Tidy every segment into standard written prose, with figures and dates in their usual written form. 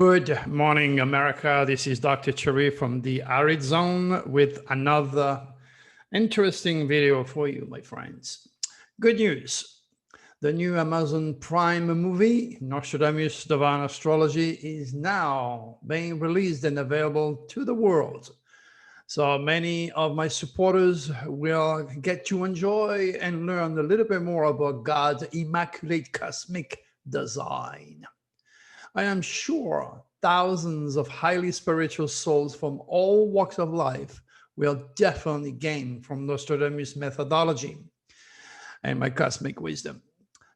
Good morning, America. This is Dr. Turi from the Arid Zone with another interesting video for you, my friends. Good news. The new Amazon Prime movie, Nostradamus Divine Astrology, is now being released and available to the world. So many of my supporters will get to enjoy and learn a little bit more about God's immaculate cosmic design. I am sure thousands of highly spiritual souls from all walks of life will definitely gain from Nostradamus' methodology and my cosmic wisdom.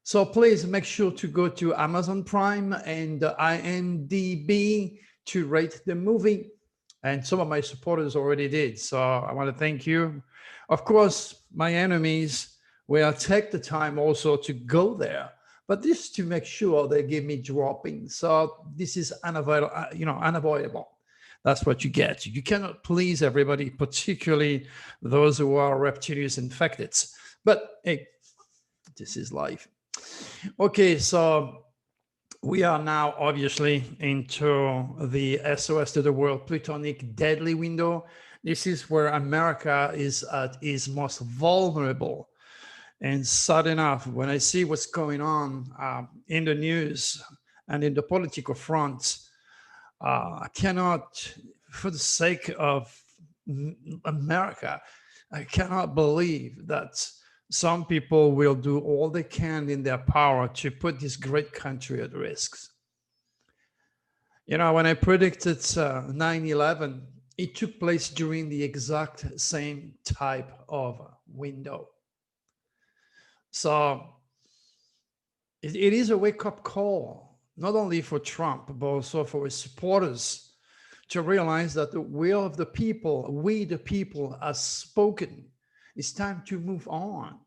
So please make sure to go to Amazon Prime and IMDb to rate the movie. And some of my supporters already did. So I want to thank you. Of course, my enemies will take the time also to go there. But this to make sure they give me dropping. So this is unavoidable. That's what you get. You cannot please everybody, particularly those who are reptilian infected. But hey, this is life. Okay, so we are now obviously into the SOS to the world Plutonic deadly window. This is where America is at its most vulnerable. And sad enough, when I see what's going on in the news and in the political front, I cannot, for the sake of America, I cannot believe that some people will do all they can in their power to put this great country at risk. You know, when I predicted 9/11, it took place during the exact same type of window. So it is a wake-up call, not only for Trump, but also for his supporters to realize that the will of the people, we the people, has spoken. It's time to move on.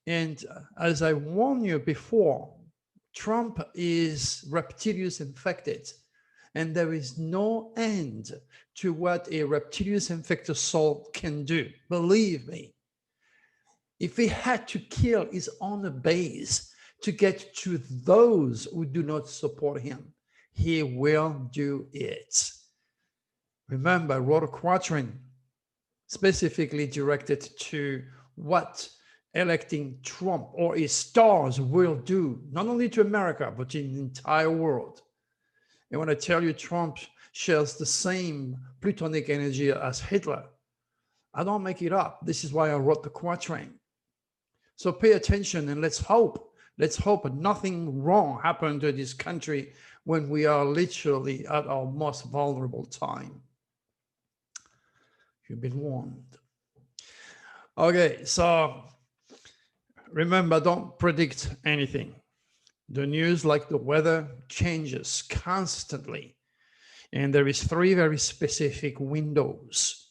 And as I warned you before, Trump is reptilian infected, and there is no end to what a reptilian infected soul can do. Believe me. If he had to kill his own base to get to those who do not support him, he will do it. Remember, I wrote a quatrain specifically directed to what electing Trump or his stars will do, not only to America, but in the entire world. And when I tell you Trump shares the same Plutonic energy as Hitler, I don't make it up. This is why I wrote the quatrain. So pay attention and let's hope nothing wrong happened to this country when we are literally at our most vulnerable time. You've been warned. Okay, so remember, don't predict anything. The news, like the weather, changes constantly. And there is 3 very specific windows.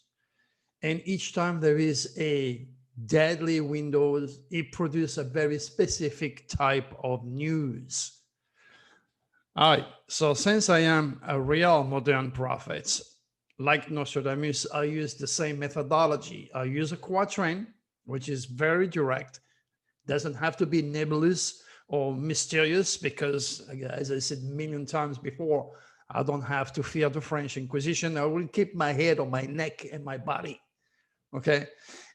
And each time there is a deadly windows, it produces a very specific type of news. All right, so since I am a real modern prophet, like Nostradamus, I use the same methodology. I use a quatrain, which is very direct, doesn't have to be nebulous or mysterious, because as I said a million times before, I don't have to fear the French Inquisition. I will keep my head on my neck and my body. Okay,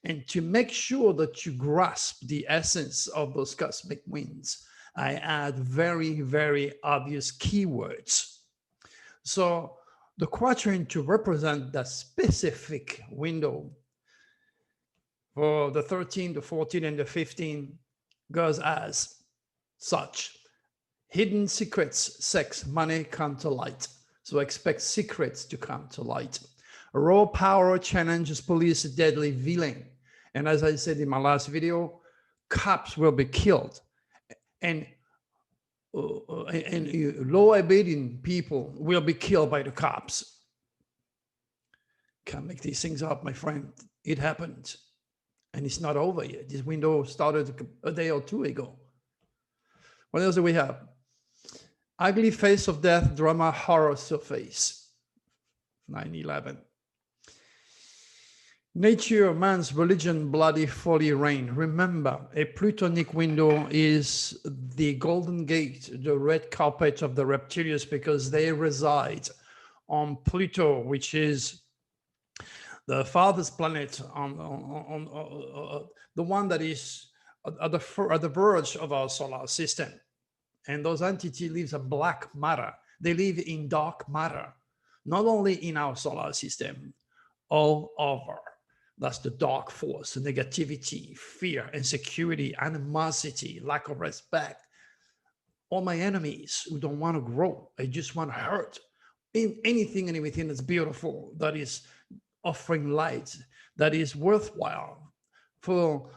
and to make sure that you grasp the essence of those cosmic winds, I add very, very obvious keywords. So the quatrain to represent that specific window for the 13, the 14, and the 15 goes as such. Hidden secrets, sex, money come to light. So expect secrets to come to light. Raw power challenges police deadly villain. And as I said in my last video, cops will be killed. And law-abiding people will be killed by the cops. Can't make these things up, my friend. It happened. And it's not over yet. This window started a day or 2 ago. What else do we have? Ugly face of death, drama, horror surface. 9/11. Nature, man's religion, bloody folly reign. Remember, a Plutonic window is the golden gate, the red carpet of the reptilians, because they reside on Pluto, which is the farthest planet the one that is at the verge of our solar system. And those entities live in black matter. They live in dark matter, not only in our solar system, all over. That's the dark force, the negativity, fear, insecurity, animosity, lack of respect. All my enemies who don't want to grow, they just want to hurt. In anything and everything that's beautiful, that is offering light, that is worthwhile for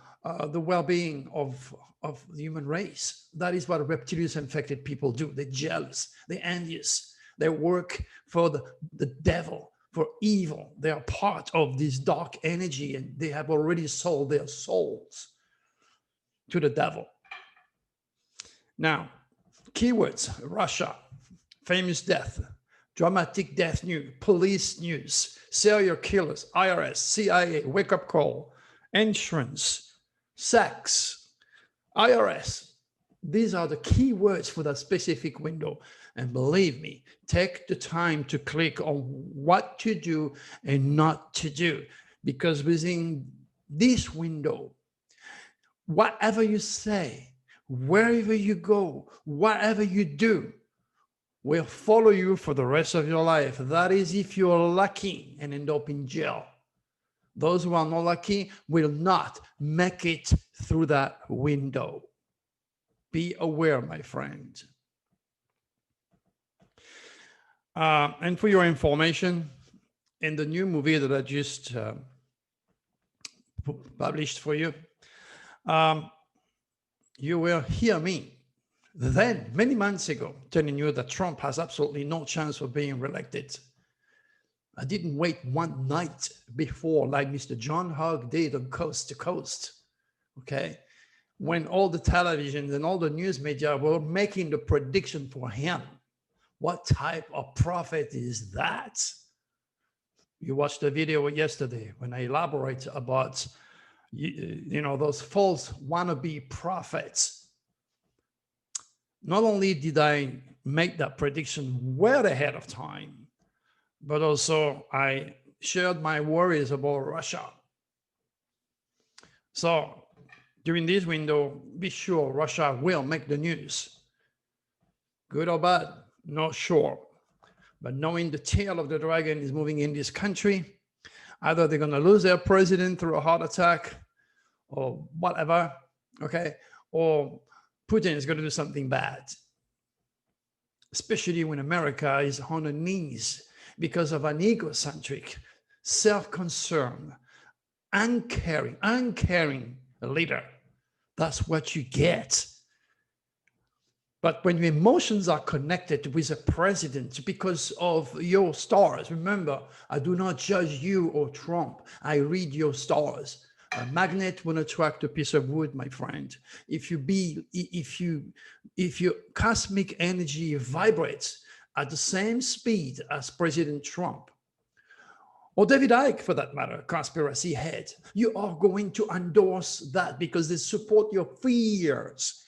the well-being of the human race. That is what reptilian infected people do. They're jealous, they're envious, they work for the devil, for evil. They are part of this dark energy, and they have already sold their souls to the devil. Now, keywords: Russia, famous death, dramatic death news, police news, serial killers, IRS, CIA, wake-up call, insurance, sex, IRS. These are the key words for that specific window. And believe me, take the time to click on what to do and not to do, because within this window, whatever you say, wherever you go, whatever you do, will follow you for the rest of your life. That is if you're lucky and end up in jail. Those who are not lucky will not make it through that window. Be aware, my friend. And for your information, in the new movie that I just published for you, you will hear me then, many months ago, telling you that Trump has absolutely no chance of being reelected. I didn't wait one night before, like Mr. John Hogg did on Coast to Coast, okay? When all the televisions and all the news media were making the prediction for him. What type of prophet is that? You watched the video yesterday when I elaborate about, you know, those false wannabe prophets. Not only did I make that prediction well ahead of time, but also I shared my worries about Russia. So during this window, be sure Russia will make the news. Good or bad, not sure. But knowing the tail of the dragon is moving in this country, either they're going to lose their president through a heart attack or whatever, okay, or Putin is going to do something bad, especially when America is on her knees because of an egocentric, self-concerned, uncaring leader. That's what you get. But when your emotions are connected with a president because of your stars, remember, I do not judge you or Trump. I read your stars. A magnet will attract a piece of wood, my friend. If your cosmic energy vibrates at the same speed as President Trump, or David Icke for that matter, conspiracy head, you are going to endorse that because they support your fears,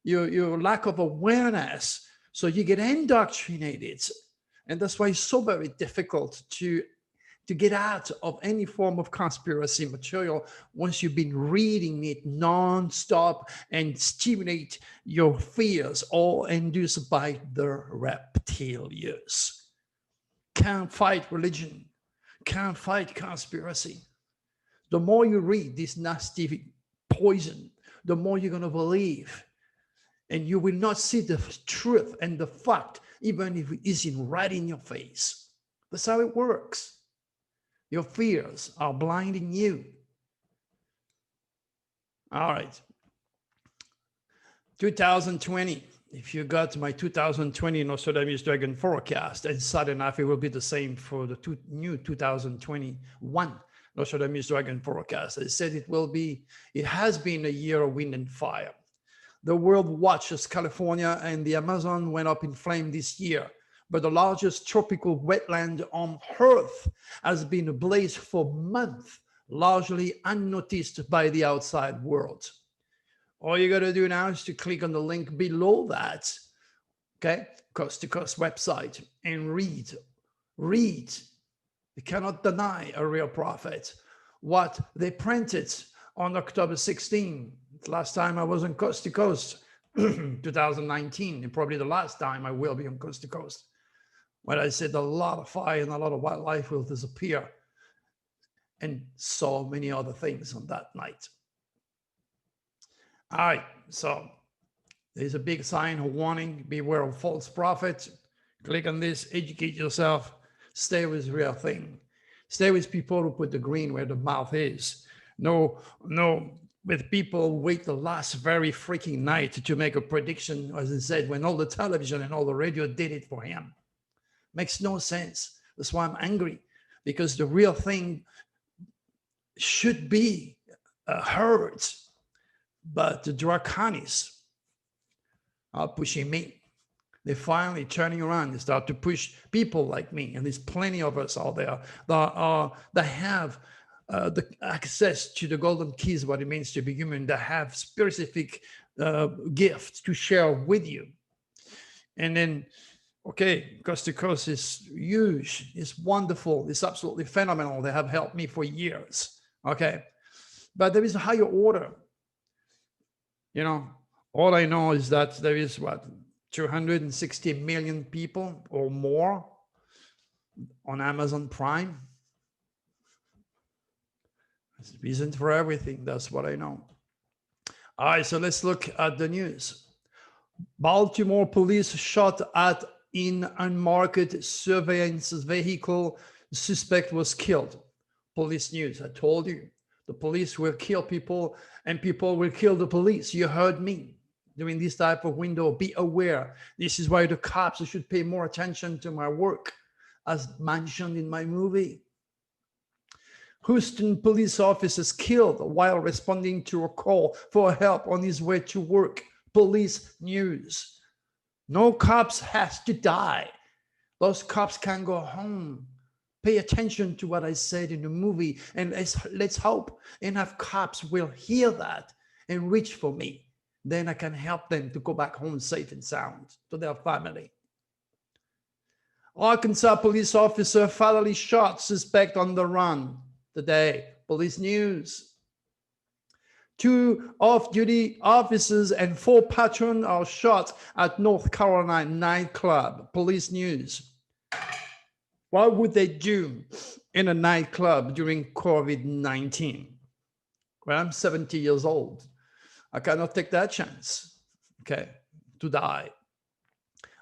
your lack of awareness. So you get indoctrinated. And that's why it's so very difficult to get out of any form of conspiracy material once you've been reading it non-stop and stimulate your fears, all induced by the reptilians. Can't fight religion, can't fight conspiracy. The more you read this nasty poison, the more you're going to believe. And you will not see the truth and the fact, even if it isn't right in your face. That's how it works. Your fears are blinding you. All right. 2020. If you got my 2020 Nostradamus Dragon forecast, and sudden enough, it will be the same for the new 2021 Nostradamus Dragon forecast. I said it has been a year of wind and fire. The world watches California and the Amazon went up in flame this year, but the largest tropical wetland on Earth has been ablaze for months largely unnoticed by the outside world. All you got to do now is to click on the link below that, okay, Coast to Coast website, and read. You cannot deny a real prophet. What they printed on October 16, last time I was on Coast to Coast, 2019, and probably the last time I will be on Coast to Coast, when I said a lot of fire and a lot of wildlife will disappear, and so many other things on that night. All right, so there's a big sign, a warning, beware of false prophets. Click on this, educate yourself, stay with the real thing. Stay with people who put the green where the mouth is. No, with people wait the last very freaking night to make a prediction, as I said, when all the television and all the radio did it for him. Makes no sense. That's why I'm angry, because the real thing should be heard, but the Draconis are pushing me. They're finally turning around. They start to push people like me, and there's plenty of us out there that have the access to the golden keys, what it means to be human, that have specific gifts to share with you. And then, okay, Coast to Coast is huge. It's wonderful. It's absolutely phenomenal. They have helped me for years. Okay, but there is a higher order. You know, all I know is that there is what, 260 million people or more on Amazon Prime. There's a reason for everything. That's what I know. All right, so let's look at the news. Baltimore police shot at in unmarked surveillance vehicle. Suspect was killed. Police news. I told you, the police will kill people and people will kill the police. You heard me. During this type of window, be aware. This is why the cops should pay more attention to my work, as mentioned in my movie. Houston police officers killed while responding to a call for help on his way to work. Police news. No cops has to die. Those cops can go home. Pay attention to what I said in the movie, and let's hope enough cops will hear that and reach for me. Then I can help them to go back home safe and sound to their family. Arkansas police officer fatally shot, suspect on the run today. Police news. 2 off-duty officers and 4 patrons are shot at North Carolina nightclub. Police news. What would they do in a nightclub during COVID-19? Well, I'm 70 years old. I cannot take that chance, okay, to die.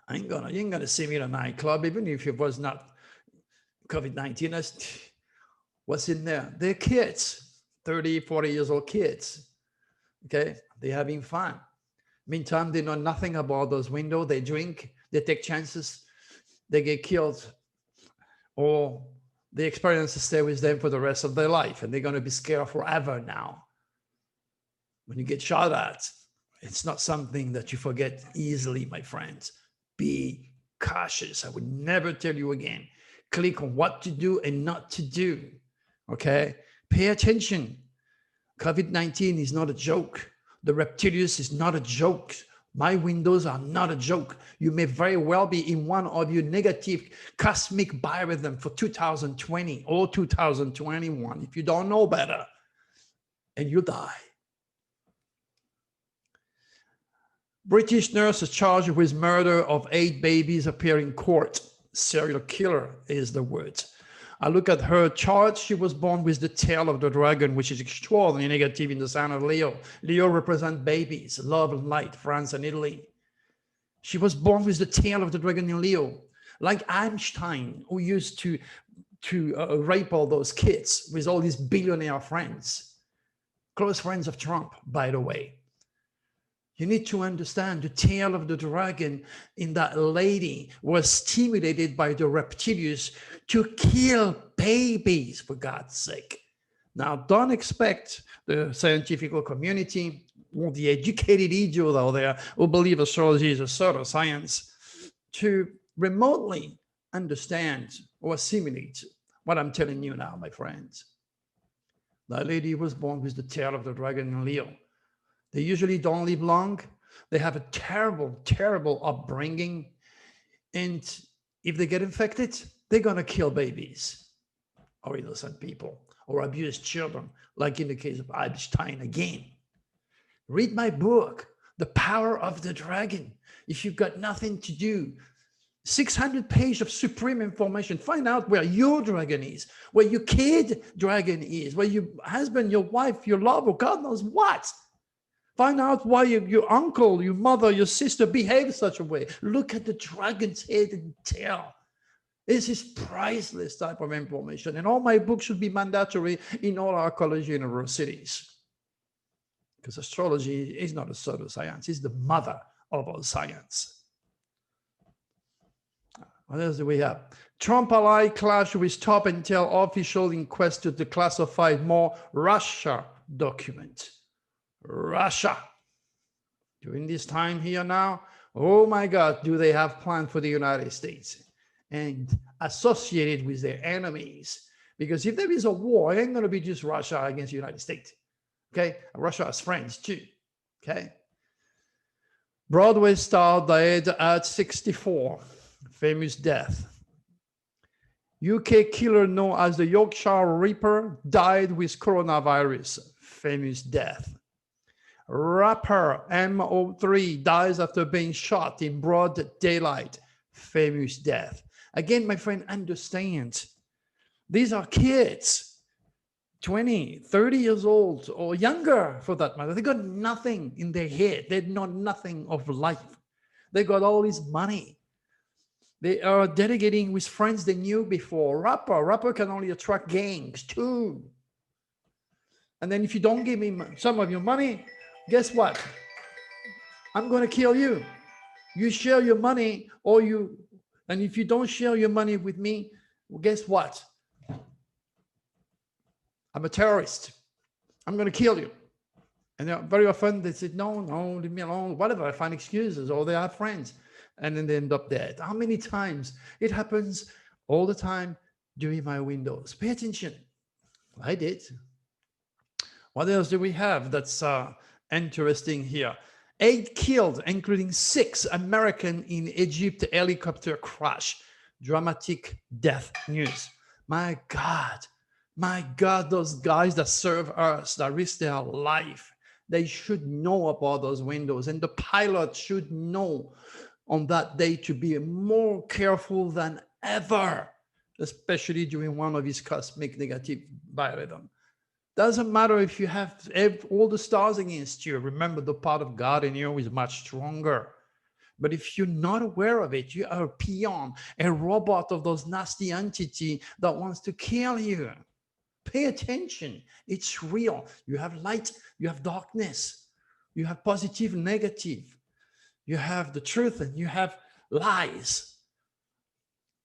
You ain't gonna see me in a nightclub, even if it was not COVID-19. What's in there? They're kids, 30, 40 years old kids, okay? They're having fun. Meantime, they know nothing about those windows. They drink, they take chances, they get killed, or the experience to stay with them for the rest of their life, and they're gonna be scared forever now. When you get shot at, it's not something that you forget easily, my friends. Be cautious. I would never tell you again. Click on what to do and not to do, okay? Pay attention. COVID-19 is not a joke. The reptilians is not a joke. My windows are not a joke. You may very well be in one of your negative cosmic biorhythm for 2020 or 2021 if you don't know better, and you die. British nurse is charged with murder of 8 babies appear in court. Serial killer is the word. I look at her chart. She was born with the tail of the dragon, which is extraordinarily negative in the sign of Leo. Leo represents babies, love and light, France and Italy. She was born with the tail of the dragon in Leo, like Einstein, who used to rape all those kids with all these billionaire friends, close friends of Trump, by the way. You need to understand the tail of the dragon in that lady was stimulated by the reptilians to kill babies, for God's sake. Now, don't expect the scientific community or the educated idiots out there who believe astrology is a sort of science to remotely understand or assimilate what I'm telling you now, my friends. That lady was born with the tail of the dragon in Leo. They usually don't live long. They have a terrible, terrible upbringing. And if they get infected, they're going to kill babies or innocent people or abuse children, like in the case of Einstein again. Read my book, The Power of the Dragon. If you've got nothing to do, 600 pages of supreme information. Find out where your dragon is, where your kid dragon is, where your husband, your wife, your lover, God knows what. Find out why your uncle, your mother, your sister behave such a way. Look at the dragon's head and tail. This is priceless type of information. And all my books should be mandatory in all our college universities. Because astrology is not a pseudoscience, it's the mother of all science. What else do we have? Trump ally clash with top intel official in quest to declassify more Russia document. Russia. During this time here now, oh my God, do they have plans for the United States and associated with their enemies? Because if there is a war, it ain't going to be just Russia against the United States. Okay? Russia has friends too. Okay? Broadway star died at 64. Famous death. UK killer known as the Yorkshire Ripper died with coronavirus. Famous death. Rapper MO3 dies after being shot in broad daylight. Famous death. Again, my friend, understand. These are kids, 20, 30 years old or younger for that matter. They got nothing in their head. They know nothing of life. They got all this money. They are delegating with friends they knew before. Rapper can only attract gangs too. And then if you don't give me some of your money, guess what? I'm going to kill you. You share your money and if you don't share your money with me, well, guess what? I'm a terrorist. I'm going to kill you. And very often they said, no, leave me alone, whatever. I find excuses or they have friends. And then they end up dead. How many times? It happens all the time during my windows. Pay attention. I did. What else do we have that's interesting here? 8 killed, including 6 Americans in Egypt helicopter crash. Dramatic death news. My God, those guys that serve us, that risk their life, they should know about those windows. And the pilot should know on that day to be more careful than ever, especially during one of his cosmic negative biorhythm. Doesn't matter if you have all the stars against you. Remember, the part of God in you is much stronger. But if you're not aware of it, you are a peon, a robot of those nasty entity that wants to kill you. Pay attention. It's real. You have light, you have darkness, you have positive, negative. You have the truth and you have lies.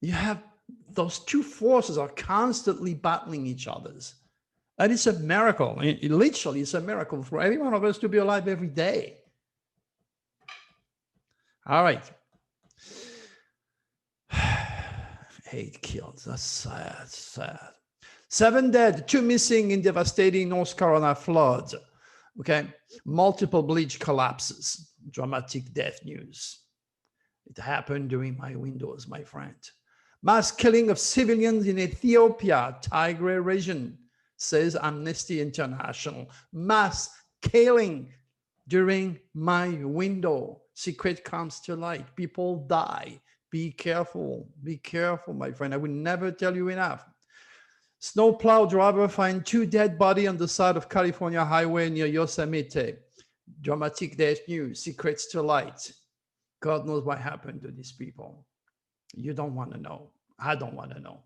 You have those two forces are constantly battling each other's. And it's a miracle. Literally, it's a miracle for every one of us to be alive every day. All right. 8 killed. That's sad. 7 dead, 2 missing in devastating North Carolina floods. Okay. Multiple bridge collapses. Dramatic death news. It happened during my windows, my friend. Mass killing of civilians in Ethiopia, Tigray region, says Amnesty International. Mass killing during my window. Secret comes to light. People die. Be careful. Be careful, my friend. I will never tell you enough. Snowplow driver find 2 dead bodies on the side of California highway near Yosemite. Dramatic death news, secrets to light. God knows what happened to these people. You don't want to know. I don't want to know.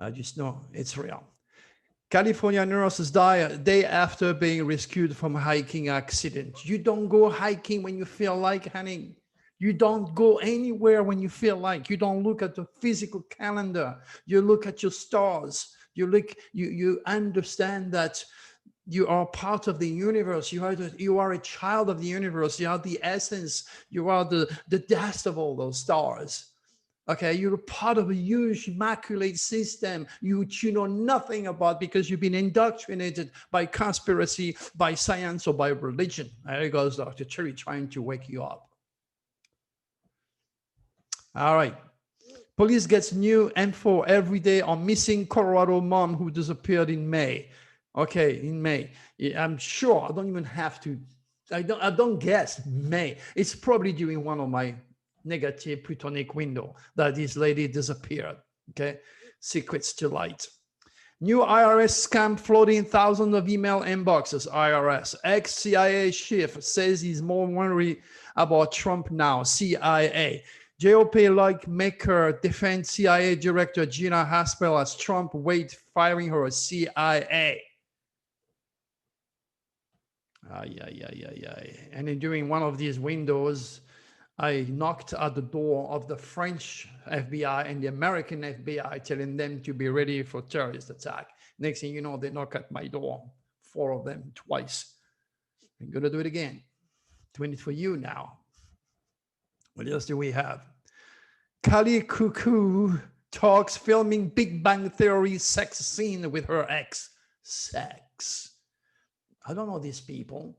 I just know it's real. California nurses die a day after being rescued from a hiking accident. You don't go hiking when you feel like, honey. You don't go anywhere when you feel like. You don't look at the physical calendar. You look at your stars. You understand that you are part of the universe. You are a child of the universe. You are the essence. You are the dust of all those stars. Okay, you're a part of a huge immaculate system you know nothing about because you've been indoctrinated by conspiracy, by science, or by religion. There goes Dr. Turi trying to wake you up. All right. Police gets new info every day on missing Colorado mom who disappeared in May. Okay, in May. I'm sure I don't even have to. I don't guess May. It's probably during one of my negative Plutonic window that this lady disappeared. Okay, secrets to light. New IRS scam flooding thousands of email inboxes. IRS ex-CIA chief says he's more worried about Trump now. CIA. GOP-like maker defends CIA director Gina Haspel as Trump waits firing her CIA. And during one of these windows, I knocked at the door of the French FBI and the American FBI, telling them to be ready for terrorist attack. Next thing you know, they knock at my door, 4 of them twice. I'm going to do it again. Doing it for you now. What else do we have? Kali Cuckoo talks filming Big Bang Theory sex scene with her ex. Sex. I don't know these people.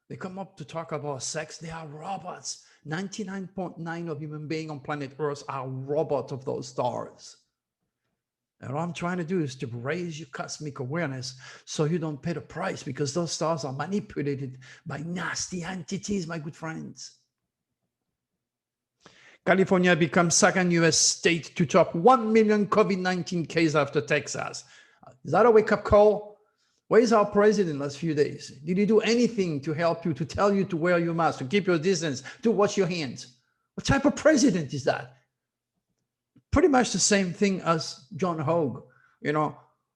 They come up to talk about sex. They are robots. 99.9% of human beings on planet Earth are robots of those stars. And what I'm trying to do is to raise your cosmic awareness so you don't pay the price, because those stars are manipulated by nasty entities, my good friends. California becomes second U.S. state to top 1 million COVID-19 cases after Texas. Is that a wake-up call? Where is our president last few days? Did he do anything to help you, to tell you to wear your mask, to keep your distance, to wash your hands? What type of president is that? Pretty much the same thing as John Hogue,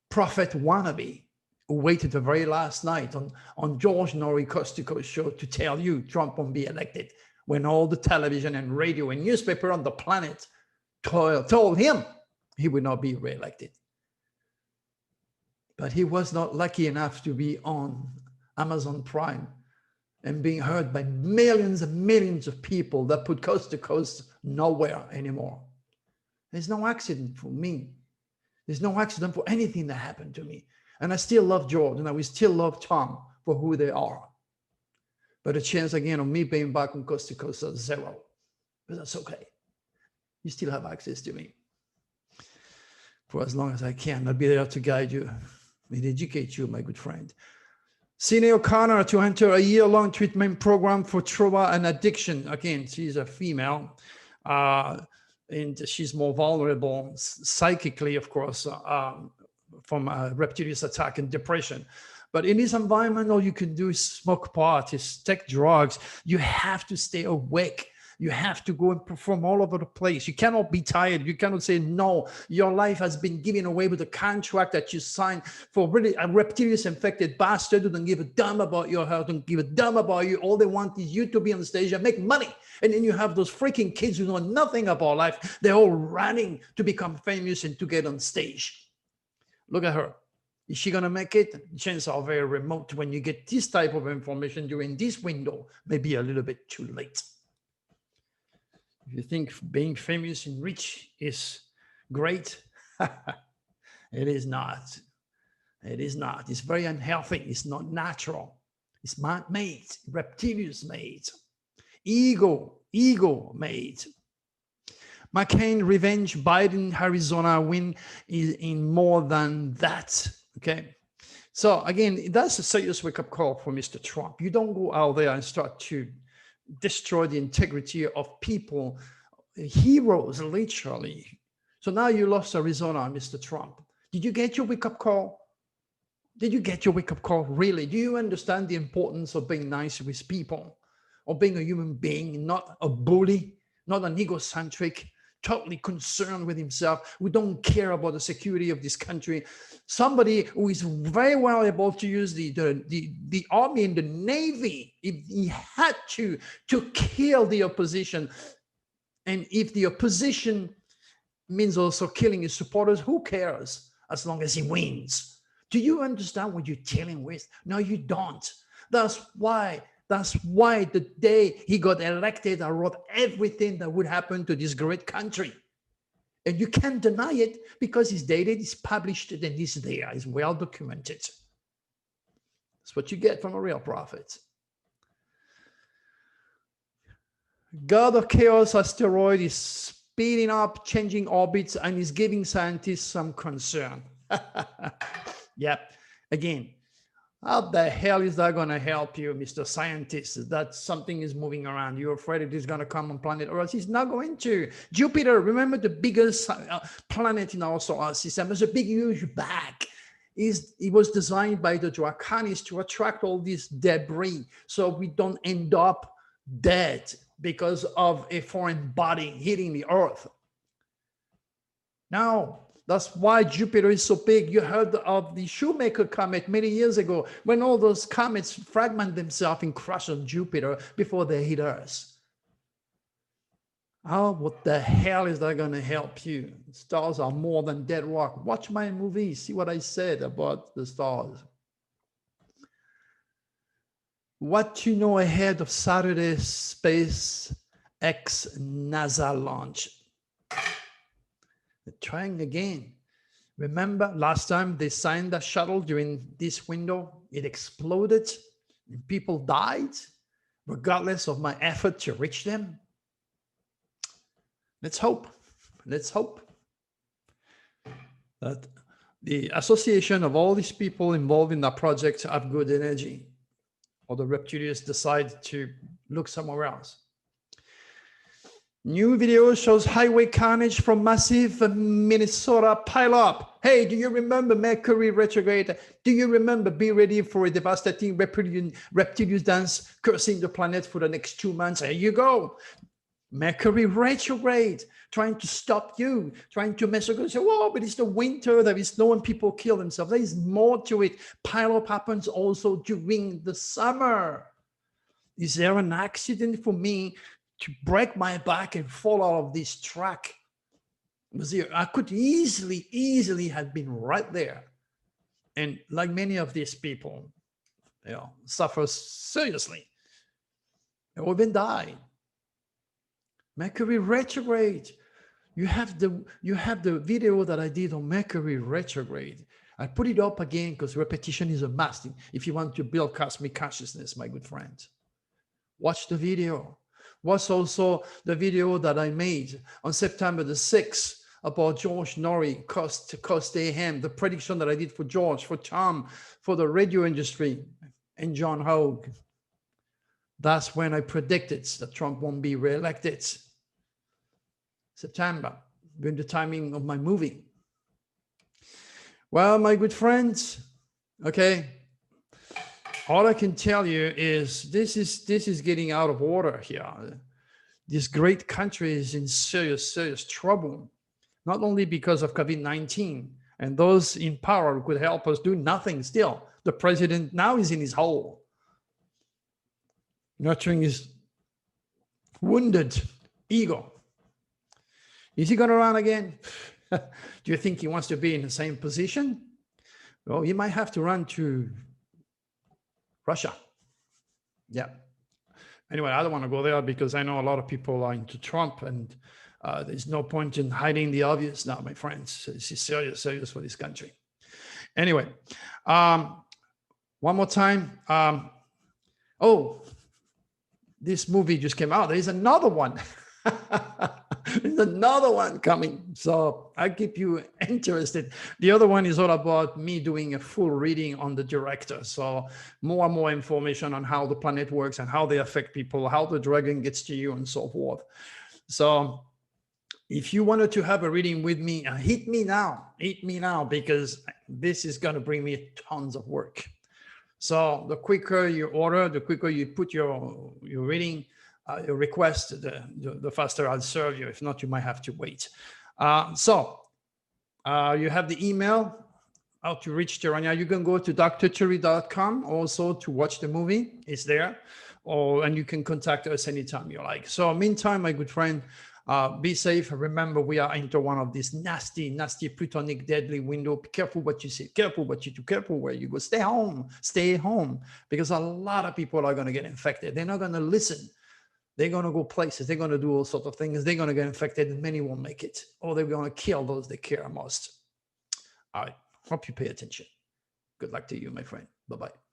prophet wannabe, who waited the very last night on George Norrie Coast to Coast show to tell you Trump won't be elected, when all the television and radio and newspaper on the planet told him he would not be reelected. But he was not lucky enough to be on Amazon Prime and being heard by millions and millions of people that put Coast to Coast nowhere anymore. There's no accident for me. There's no accident for anything that happened to me. And I still love George, and I will still love Tom for who they are. But the chance again of me being back on Coast to Coast is 0. But that's okay. You still have access to me. For as long as I can, I'll be there to guide you and educate you, my good friend. Sinead O'Connor to enter a year-long treatment program for trauma and addiction. Again, she's a female. And she's more vulnerable psychically, of course, from a reptilian attack and depression. But in this environment, all you can do is smoke pot, is take drugs. You have to stay awake. You have to go and perform all over the place. You cannot be tired. You cannot say no. Your life has been given away with a contract that you signed for really a reptilian infected bastard who don't give a damn about your health, don't give a damn about you. All they want is you to be on stage and make money. And then you have those freaking kids who know nothing about life. They're all running to become famous and to get on stage. Look at her. Is she going to make it? The chances are very remote. When you get this type of information during this window, maybe a little bit too late. If you think being famous and rich is great, it is not. It is not. It's very unhealthy. It's not natural. It's man-made, reptilian-made, ego-made. McCain revenge, Biden, Arizona win is in more than that. Okay. So again, that's a serious wake-up call for Mr. Trump. You don't go out there and start to destroy the integrity of people, heroes, literally. So now you lost Arizona, Mr. Trump. Did you get your wake-up call? Did you get your wake-up call? Really? Do you understand the importance of being nice with people, or being a human being, not a bully, not an egocentric, totally concerned with himself, who don't care about the security of this country? Somebody who is very well able to use the army and the navy if he had to kill the opposition. And if the opposition means also killing his supporters, who cares as long as he wins? Do you understand what you're dealing with? No, you don't. That's why the day he got elected, I wrote everything that would happen to this great country. And you can't deny it because it's dated, it's published, and it's there, it's well documented. That's what you get from a real prophet. God of Chaos asteroid is speeding up, changing orbits, and is giving scientists some concern. Yep. Again, how the hell is that going to help you, Mr. Scientist? That something is moving around. You're afraid it is going to come on planet Earth. It's not going to. Jupiter, remember the biggest planet in our solar system, has a big, huge back. It was designed by the Draconians to attract all this debris so we don't end up dead because of a foreign body hitting the Earth. Now, that's why Jupiter is so big. You heard of the Shoemaker comet many years ago when all those comets fragment themselves and crash on Jupiter before they hit us. Oh, what the hell is that going to help you? Stars are more than dead rock. Watch my movie. See what I said about the stars. What to know ahead of Saturday's SpaceX NASA launch. They're trying again. Remember last time they signed the shuttle during this window? It exploded and people died, regardless of my effort to reach them. Let's hope that the association of all these people involved in that project have good energy, or the reptilians decide to look somewhere else. New video shows highway carnage from massive Minnesota pileup. Hey, do you remember Mercury retrograde? Do you remember be ready for a devastating reptilian dance cursing the planet for the next 2 months? Here you go. Mercury retrograde, trying to stop you, trying to mess up and say, whoa, but it's the winter, there is snow and people kill themselves. There is more to it. Pileup happens also during the summer. Is there an accident for me to break my back and fall out of this track? I could easily have been right there. And like many of these people, suffer seriously or even die. Mercury retrograde. You have the video that I did on Mercury retrograde. I put it up again because repetition is a must if you want to build cosmic consciousness, my good friend. Watch the video. Watch also the video that I made on September the 6th about George Norrie, Coast AM, the prediction that I did for George, for Tom, for the radio industry, and John Hogue. That's when I predicted that Trump won't be reelected. September, during the timing of my movie. Well, my good friends, okay, all I can tell you is this is getting out of order here. This great country is in serious trouble, not only because of COVID-19 and those in power who could help us do nothing still. The president now is in his hole, nurturing his wounded ego. Is he going to run again? Do you think he wants to be in the same position? Well, he might have to run to Russia. Yeah. Anyway, I don't want to go there because I know a lot of people are into Trump, and there's no point in hiding the obvious now, my friends. This is serious for this country. Anyway, one more time. This movie just came out. There's another one. There's another one coming, so I'll keep you interested. The other one is all about me doing a full reading on the director, so more and more information on how the planet works and how they affect people, how the dragon gets to you, and so forth. So if you wanted to have a reading with me, hit me now, because this is going to bring me tons of work. So the quicker you order, the quicker you put your reading, your request, the faster I'll serve you. If not, you might have to wait. So you have the email, how to reach Terania. You can go to drturi.com also to watch the movie. It's there. And you can contact us anytime you like. So meantime, my good friend, be safe. Remember, we are into one of these nasty plutonic deadly window. Be careful what you say, careful what you do, careful where you go. Stay home, because a lot of people are going to get infected. They're not going to listen They're going to go places. They're going to do all sorts of things. They're going to get infected and many won't make it, or they're going to kill those they care most. All right. Hope you pay attention. Good luck to you, my friend. Bye-bye.